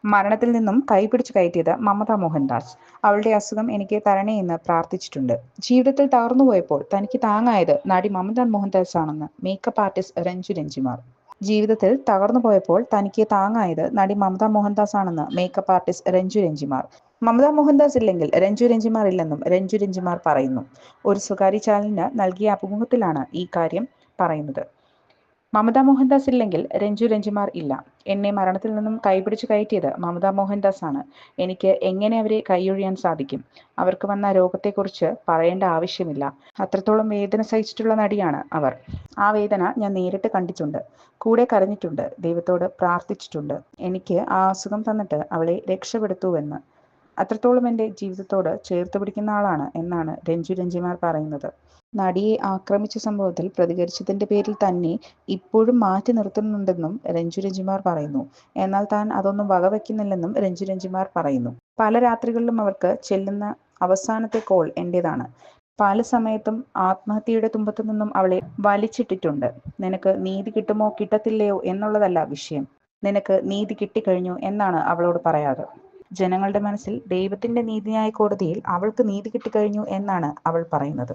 മരണത്തിൽ നിന്നും കൈപിടിച്ചു കയറ്റിയത് മമത മോഹൻദാസ്. അവളുടെ അസുഖം എനിക്ക് തരണേ എന്ന് പ്രാർത്ഥിച്ചിട്ടുണ്ട്. ജീവിതത്തിൽ തകർന്നുപോയപ്പോൾ തനിക്ക് താങ്ങായത് നടി മമത മോഹൻദാസ് ആണെന്ന് മേക്കപ്പ് ആർട്ടിസ്റ്റ് രഞ്ജു രഞ്ജിമാർ. ജീവിതത്തിൽ തകർന്നുപോയപ്പോൾ തനിക്ക് താങ്ങായത് നടി മമത മോഹൻദാസ് ആണെന്ന് മേക്കപ്പ് ആർട്ടിസ്റ്റ് രഞ്ജു രഞ്ജിമാർ. മമത മോഹൻദാസ് ഇല്ലെങ്കിൽ രഞ്ജു രഞ്ജിമാർ ഇല്ലെന്നും രഞ്ജു രഞ്ജിമാർ പറയുന്നു. ഒരു സ്വകാര്യ ചാനലിന് നൽകിയ അഭിമുഖത്തിലാണ് ഈ കാര്യം പറയുന്നത്. മമത മോഹൻദാസ് ഇല്ലെങ്കിൽ രഞ്ജു രഞ്ജിമാർ ഇല്ല. എന്നെ മരണത്തിൽ നിന്നും കൈപിടിച്ചു കയറ്റിയത് മമത മോഹൻദാസ് ആണ്. എനിക്ക് എങ്ങനെ അവരെ കൈയൊഴിയാൻ സാധിക്കും? അവർക്ക് വന്ന രോഗത്തെക്കുറിച്ച് പറയേണ്ട ആവശ്യമില്ല. അത്രത്തോളം വേദന സഹിച്ചിട്ടുള്ള നടിയാണ് അവർ. ആ വേദന ഞാൻ നേരിട്ട് കണ്ടിട്ടുണ്ട്, കൂടെ കരഞ്ഞിട്ടുണ്ട്, ദൈവത്തോട് പ്രാർത്ഥിച്ചിട്ടുണ്ട്. എനിക്ക് ആ അസുഖം തന്നിട്ട് അവളെ രക്ഷപ്പെടുത്തൂവെന്ന്. അത്രത്തോളം എൻ്റെ ജീവിതത്തോട് ചേർത്ത് പിടിക്കുന്ന ആളാണ് എന്നാണ് രഞ്ജു രഞ്ജിമാർ പറയുന്നത്. നടിയെ ആക്രമിച്ച സംഭവത്തിൽ പ്രതികരിച്ചതിന്റെ പേരിൽ തന്നെ ഇപ്പോഴും മാറ്റി നിർത്തുന്നുണ്ടെന്നും രഞ്ജു രഞ്ജിമാർ പറയുന്നു. എന്നാൽ താൻ അതൊന്നും വകവയ്ക്കുന്നില്ലെന്നും രഞ്ജു രഞ്ജിമാർ പറയുന്നു. പല രാത്രികളിലും അവർക്ക് ചെല്ലുന്ന അവസാനത്തെ കോൾ എന്റേതാണ്. പല സമയത്തും ആത്മഹത്യയുടെ തുമ്പത്തു നിന്നും അവളെ വലിച്ചിട്ടിട്ടുണ്ട്. നിനക്ക് നീതി കിട്ടുമോ കിട്ടത്തില്ലയോ എന്നുള്ളതല്ല വിഷയം, നിനക്ക് നീതി കിട്ടിക്കഴിഞ്ഞു എന്നാണ് അവളോട് പറയാറ്. ജനങ്ങളുടെ മനസ്സിൽ ദൈവത്തിന്റെ നീതിന്യായ കോടതിയിൽ അവൾക്ക് നീതി കിട്ടിക്കഴിഞ്ഞു എന്നാണ് അവൾ പറയുന്നത്.